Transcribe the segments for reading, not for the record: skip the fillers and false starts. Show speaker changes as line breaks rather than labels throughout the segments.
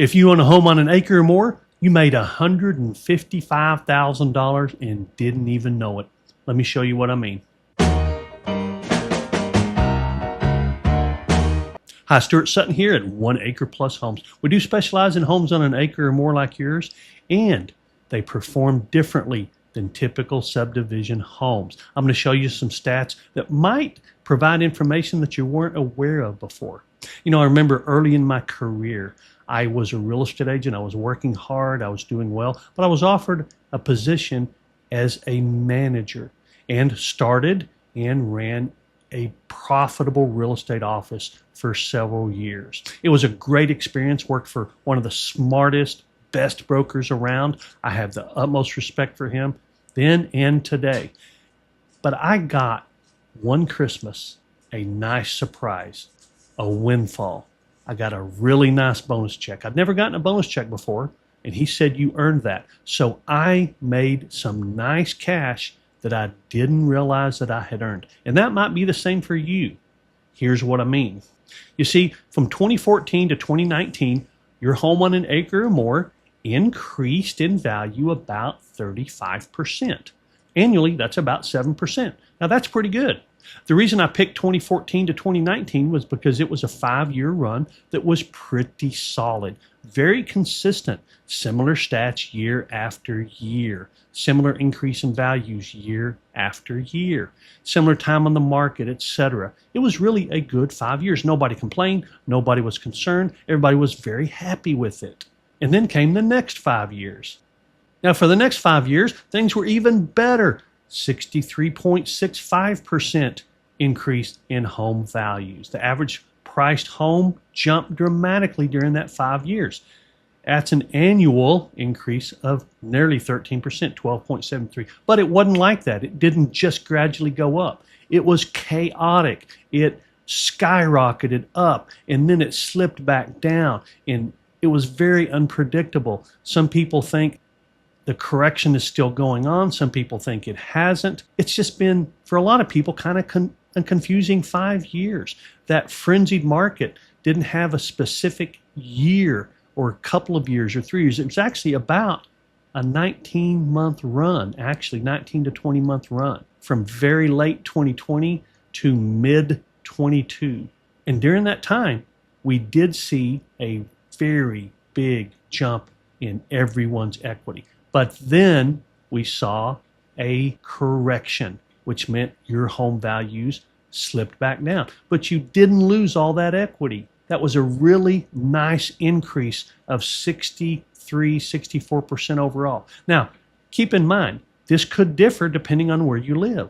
If you own a home on an acre or more, you made $155,000 and didn't even know it. Let me show you what I mean. Hi, Stuart Sutton here at Acre Plus Homes. We do specialize in homes on an acre or more like yours, and they perform differently than typical subdivision homes. I'm going to show you some stats that might provide information that you weren't aware of before. You know, I remember early in my career, I was a real estate agent. I was working hard. I was doing well, but I was offered a position as a manager and started and ran a profitable real estate office for several years. It was a great experience, worked for one of the smartest, best brokers around. I have the utmost respect for him then and today. But I got one Christmas a nice surprise, a windfall. I got a really nice bonus check. I'd never gotten a bonus check before, and he said you earned that. So I made some nice cash that I didn't realize that I had earned. And that might be the same for you. Here's what I mean. You see, from 2014 to 2019, your home on an acre or more increased in value about 35%. Annually, that's about 7%. Now, that's pretty good. The reason I picked 2014 to 2019 was because it was a 5-year run that was pretty solid, very consistent, similar stats year after year, similar increase in values year after year, similar time on the market, etc. It was really a good 5 years. Nobody complained. Nobody was concerned. Everybody was very happy with it. And then came the next 5 years. Now, for the next 5 years, things were even better. 63.65% increase in home values. The average priced home jumped dramatically during that 5 years. That's an annual increase of nearly 13%, 12.73. But it wasn't like that. It didn't just gradually go up. It was chaotic. It skyrocketed up, and then it slipped back down, and it was very unpredictable. Some people think the correction is still going on. Some people think it hasn't. It's just been, for a lot of people, kind of a confusing 5 years. That frenzied market didn't have a specific year or a couple of years or 3 years. It was actually about a 19-month run, actually 19 to 20-month run, from very late 2020 to mid-22. And during that time, we did see a very big jump in everyone's equity. But then we saw a correction, which meant your home values slipped back down. But you didn't lose all that equity. That was a really nice increase of 64% overall. Now, keep in mind, this could differ depending on where you live.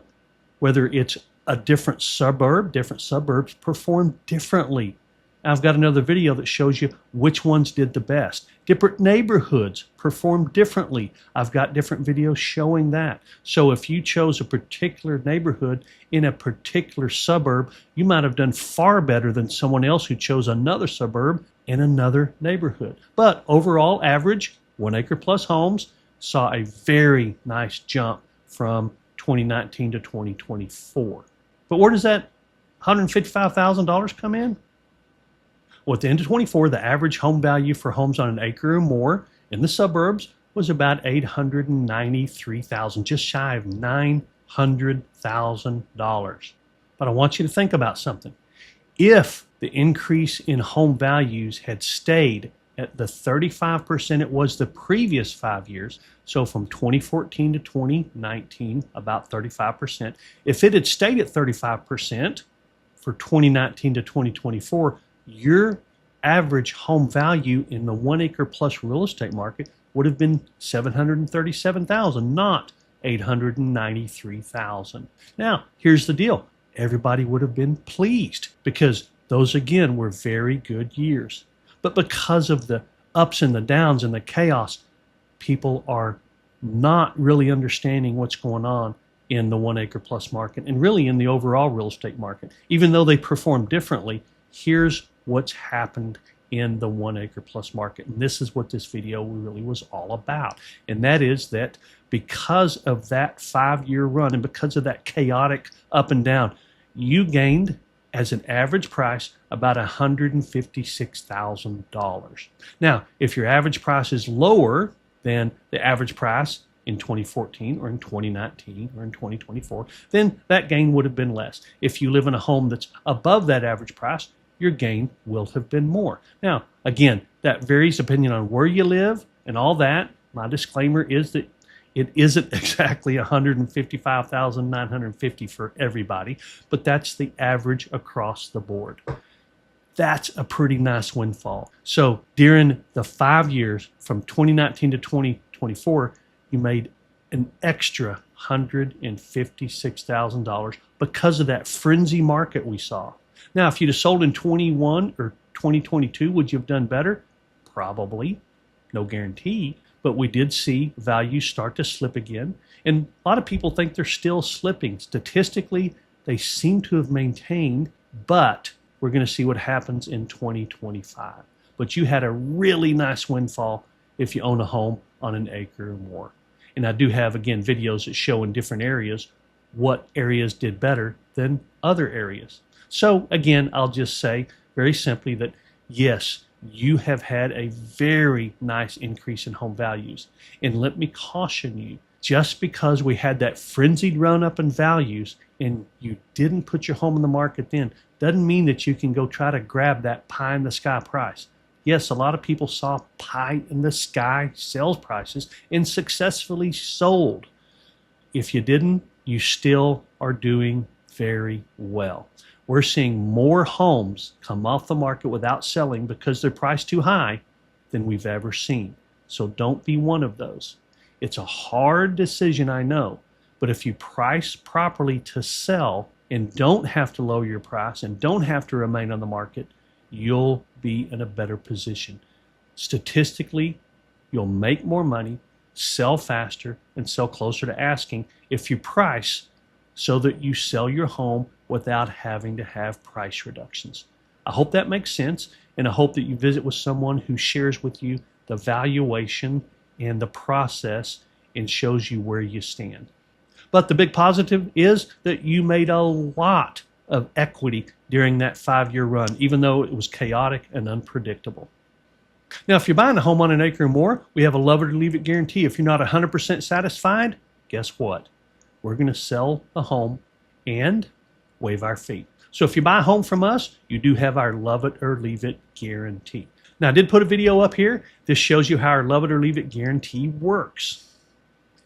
Whether it's a different suburbs perform differently. I've got another video that shows you which ones did the best. Different neighborhoods perform differently. I've got different videos showing that. So if you chose a particular neighborhood in a particular suburb, you might have done far better than someone else who chose another suburb in another neighborhood. But overall average, Acre Plus Homes saw a very nice jump from 2019 to 2024. But where does that $155,000 come in? Well, at the end of 24, the average home value for homes on an acre or more in the suburbs was about $893,000, just shy of $900,000. But I want you to think about something. If the increase in home values had stayed at the 35% it was the previous 5 years, so from 2014 to 2019, about 35%, if it had stayed at 35% for 2019 to 2024, your average home value in the 1 acre plus real estate market would have been $737,000, not $893,000. Now, here's the deal. Everybody would have been pleased because those, again, were very good years. But because of the ups and the downs and the chaos, people are not really understanding what's going on in the 1 acre plus market and really in the overall real estate market. Even though they perform differently, here's what's happened in the 1 acre plus market. And this is what this video really was all about. And that is that because of that 5-year run and because of that chaotic up and down, you gained as an average price about $156,000. Now, if your average price is lower than the average price in 2014 or in 2019 or in 2024, then that gain would have been less. If you live in a home that's above that average price, your gain will have been more. Now, again, that varies depending on where you live and all that. My disclaimer is that it isn't exactly $155,950 for everybody, but that's the average across the board. That's a pretty nice windfall. So during the 5 years from 2019 to 2024, you made an extra $156,000 because of that frenzy market we saw. Now, if you'd have sold in 21 or 2022, would you have done better? Probably. No guarantee. But we did see values start to slip again. And a lot of people think they're still slipping. Statistically, they seem to have maintained, but we're going to see what happens in 2025. But you had a really nice windfall if you own a home on an acre or more. And I do have, again, videos that show in different areas what areas did better than other areas. So again, I'll just say very simply that yes, you have had a very nice increase in home values. And let me caution you, just because we had that frenzied run up in values and you didn't put your home in the market then, doesn't mean that you can go try to grab that pie in the sky price. Yes, a lot of people saw pie in the sky sales prices and successfully sold. If you didn't, you still are doing very well. We're seeing more homes come off the market without selling because they're priced too high than we've ever seen. So don't be one of those. It's a hard decision, I know, but if you price properly to sell and don't have to lower your price and don't have to remain on the market, you'll be in a better position. Statistically, you'll make more money, sell faster, and sell closer to asking if you price so that you sell your home without having to have price reductions. I hope that makes sense, and I hope that you visit with someone who shares with you the valuation and the process and shows you where you stand. But the big positive is that you made a lot of equity during that 5-year run, even though it was chaotic and unpredictable. Now, if you're buying a home on an acre or more, we have a love it or leave it guarantee. If you're not 100% satisfied, guess what? We're going to sell the home and waive our fee. So if you buy a home from us, you do have our love it or leave it guarantee. Now, I did put a video up here. This shows you how our love it or leave it guarantee works.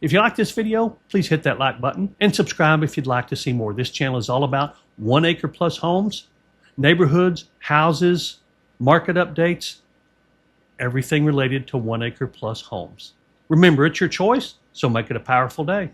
If you like this video, please hit that like button and subscribe if you'd like to see more. This channel is all about 1 acre plus homes, neighborhoods, houses, market updates, everything related to 1 acre plus homes. Remember, it's your choice, so make it a powerful day.